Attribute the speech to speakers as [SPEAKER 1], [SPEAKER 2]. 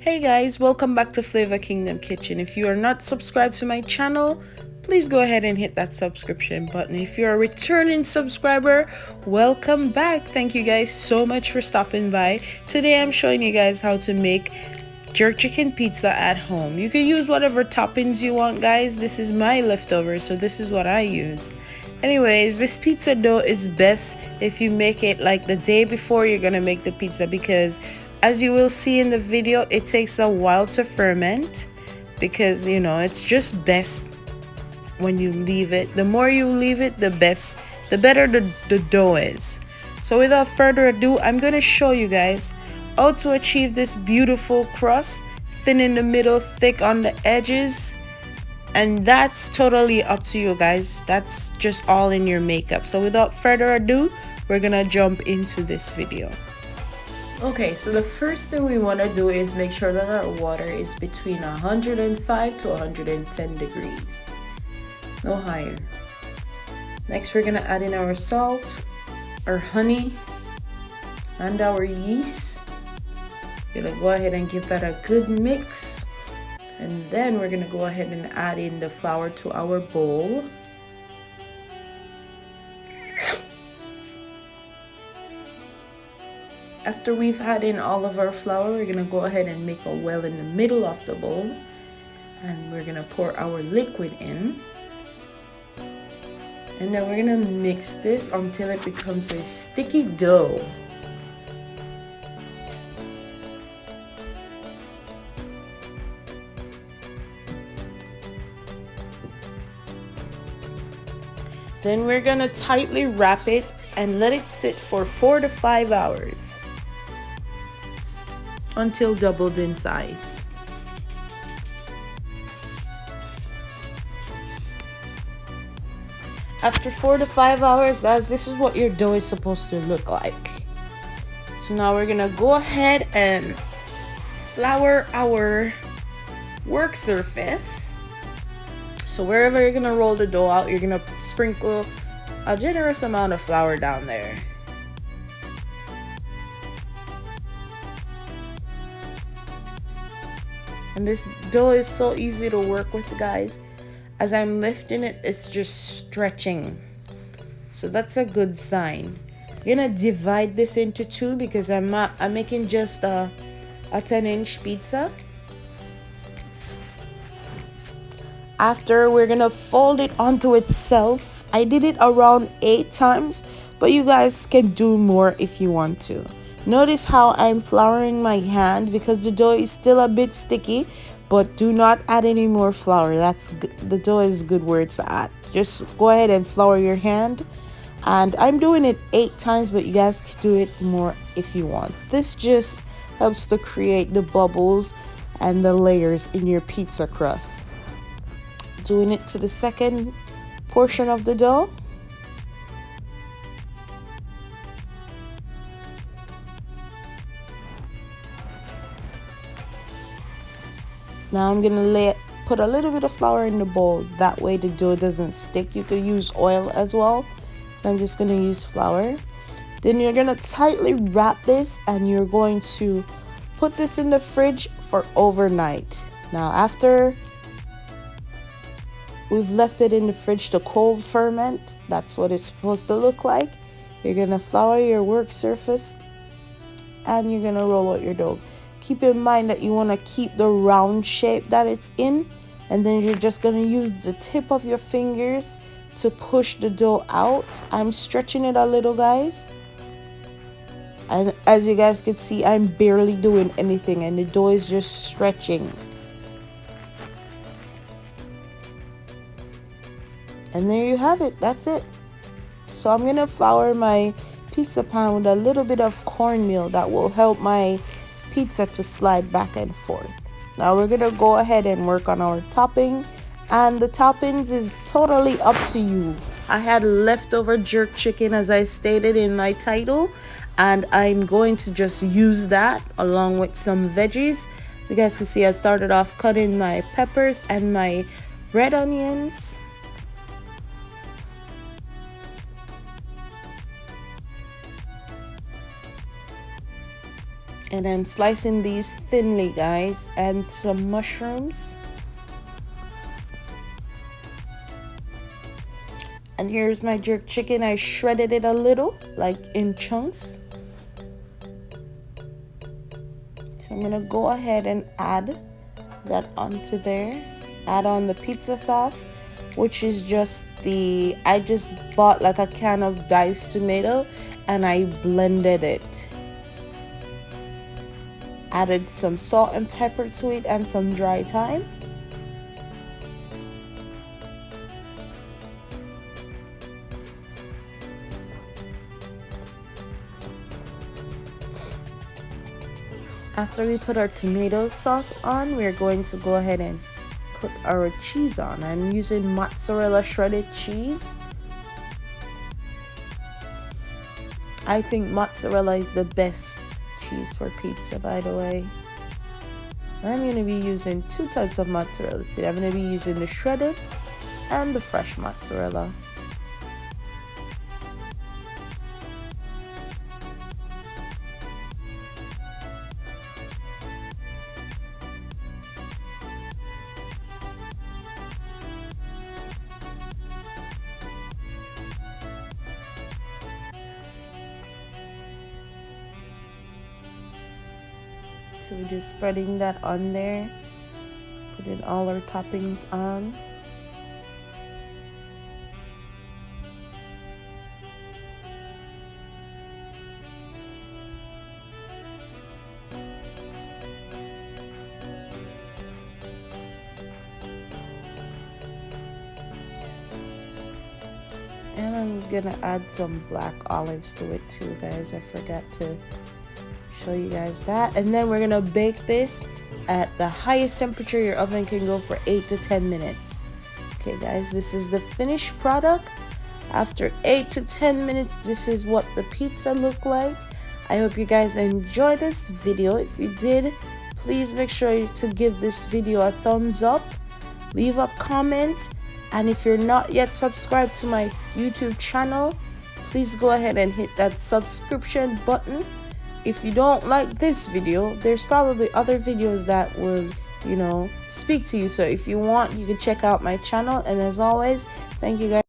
[SPEAKER 1] Hey guys, welcome back to Flavor Kingdom Kitchen. If you are not subscribed to my channel, please go ahead and hit that subscription button. If you're a returning subscriber, welcome back. Thank you guys so much for stopping by. Today I'm showing you guys how to make jerk chicken pizza at home. You can use whatever toppings you want, guys. This is my leftovers, so this is what I use. Anyways, this pizza dough is best if you make it like the day before you're gonna make the pizza, because as you will see in the video, it takes a while to ferment, because it's just best when you leave it. The more you leave it, the better the dough is. So without further ado, I'm gonna show you guys how to achieve this beautiful crust, thin in the middle, thick on the edges. And that's totally up to you guys. That's just all in your makeup. So without further ado, we're gonna jump into this video. Okay, so the first thing we want to do is make sure that our water is between 105 to 110 degrees, no higher. Next, we're gonna add in our salt, our honey, and our yeast. We're gonna go ahead and give that a good mix. And then we're gonna go ahead and add in the flour to our bowl. After we've had in all of our flour, we're gonna go ahead and make a well in the middle of the bowl. And we're gonna pour our liquid in. And then we're gonna mix this until it becomes a sticky dough. Then we're gonna tightly wrap it and let it sit for 4 to 5 hours until doubled in size. After 4 to 5 hours, guys, this is what your dough is supposed to look like. So now we're gonna go ahead and flour our work surface. So wherever you're gonna roll the dough out, you're gonna sprinkle a generous amount of flour down there. And this dough is so easy to work with, guys. As I'm lifting it, it's just stretching. So that's a good sign. You're gonna divide this into two because I'm making just a 10-inch pizza. After, we're gonna fold it onto itself. I did it around 8 times, but you guys can do more if you want to. Notice how I'm flouring my hand because the dough is still a bit sticky, but do not add any more flour. The dough is good where it's at. Just go ahead and flour your hand. And I'm doing it 8 times, but you guys can do it more if you want. This just helps to create the bubbles and the layers in your pizza crust. Doing it to the second portion of the dough. Now I'm gonna put a little bit of flour in the bowl. That way the dough doesn't stick. You could use oil as well. I'm just gonna use flour. Then you're gonna tightly wrap this and you're going to put this in the fridge for overnight. Now after we've left it in the fridge to cold ferment, that's what it's supposed to look like. You're gonna flour your work surface and you're gonna roll out your dough. Keep in mind that you want to keep the round shape that it's in, and then you're just going to use the tip of your fingers to push the dough out. I'm stretching it a little, guys, and as you guys can see, I'm barely doing anything and the dough is just stretching. And there you have it. That's it. So I'm going to flour my pizza pan with a little bit of cornmeal that will help my pizza to slide back and forth. Now we're gonna go ahead and work on our topping, and the toppings is totally up to you. I had leftover jerk chicken, as I stated in my title, and I'm going to just use that along with some veggies. So you guys can see I started off cutting my peppers and my red onions. And I'm slicing these thinly, guys, and some mushrooms. And here's my jerk chicken. I shredded it a little, like in chunks. So I'm gonna go ahead and add that onto there. Add on the pizza sauce, which is just I just bought like a can of diced tomato and I blended it. Added some salt and pepper to it and some dry thyme. After we put our tomato sauce on, we're going to go ahead and put our cheese on. I'm using mozzarella shredded cheese. I think mozzarella is the best cheese for pizza, by the way. I'm going to be using 2 types of mozzarella today. I'm going to be using the shredded and the fresh mozzarella. So we're just spreading that on there, putting all our toppings on. And I'm gonna add some black olives to it too, guys. I forgot to show you guys that. And then we're gonna bake this at the highest temperature your oven can go for 8 to 10 minutes. Okay guys, this is the finished product. After 8 to 10 minutes, this is what the pizza looked like. I hope you guys enjoyed this video. If you did, please make sure to give this video a thumbs up, leave a comment, and if you're not yet subscribed to my YouTube channel, please go ahead and hit that subscription button. If you don't like this video, there's probably other videos that will, speak to you. So if you want, you can check out my channel. And as always, thank you guys